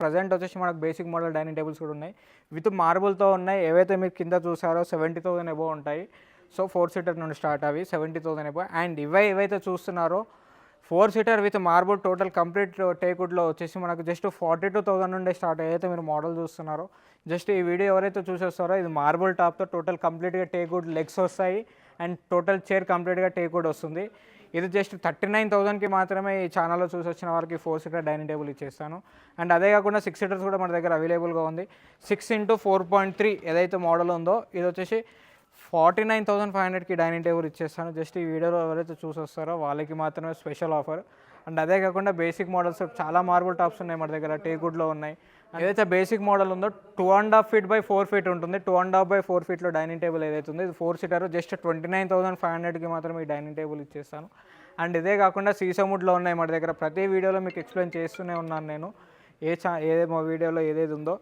Present వచ్చేసి మనకు basic model dining tables కూడా ఉన్నాయి, విత్ మార్బుల్తో ఉన్నాయి. ఏవైతే మీరు కింద చూసారో 70,000 అబోవ్ ఉంటాయి. సో 4 సీటర్ నుండి స్టార్ట్ అవి 70,000 అబోవ్. అండ్ ఏవైతే చూస్తున్నారో 4 seater with marble total complete టేక్వుడ్లో వచ్చేసి మనకు జస్ట్ 42,000 నుండి స్టార్ట్. ఏదైతే మీరు మోడల్ చూస్తున్నారో జస్ట్ ఈ వీడియో ఎవరైతే చూసేస్తారో ఇది మార్బుల్ టాప్తో టోటల్ కంప్లీట్గా టేక్వుడ్ లెగ్స్ వస్తాయి అండ్ టోటల్ చైర్ కంప్లీట్గా టేక్వుడ్ వస్తుంది. ఇది జస్ట్ 39,000కి మాత్రమే ఈ ఛానల్లో చూసి వచ్చిన వారికి 4 సీటర్ డైనింగ్ టేబుల్ ఇచ్చేస్తాను. అండ్ అదే కాకుండా 6 సీటర్స్ కూడా మన దగ్గర అవైలబుల్గా ఉంది. 6x4.3 ఏదైతే మోడల్ ఉందో ఇది వచ్చేసి 49,500కి డైనింగ్ టేబుల్ ఇచ్చేస్తాను. జస్ట్ ఈ వీడియోలో ఎవరైతే చూసి వస్తారో వాళ్ళకి మాత్రమే స్పెషల్ ఆఫర్. అండ్ అదే కాకుండా బేసిక్ మోడల్స్ చాలా మార్బుల్ టాప్స్ ఉన్నాయి మన దగ్గర, టేక్వుడ్లో ఉన్నాయి. ఏదైతే బేసిక్ మోడల్ ఉందో 2.5 ఫీట్ బై 4 ఫీట్ ఉంటుంది. 2.5 బై 4 ఫీట్లో డైనింగ్ టేబుల్ ఏదైతే ఉందో ఇది 4 సీటర్ జస్ట్ 29,500కి మాత్రమే ఈ డైనింగ్ టేబుల్ ఇచ్చేస్తాను. అండ్ ఇదే కాకుండా సీసముడ్లో ఉన్నాయి మన దగ్గర. ప్రతి వీడియోలో మీకు ఎక్స్ప్లెయిన్ చేస్తూనే ఉన్నాను నేను, ఏ వీడియోలో ఏదేది ఉందో.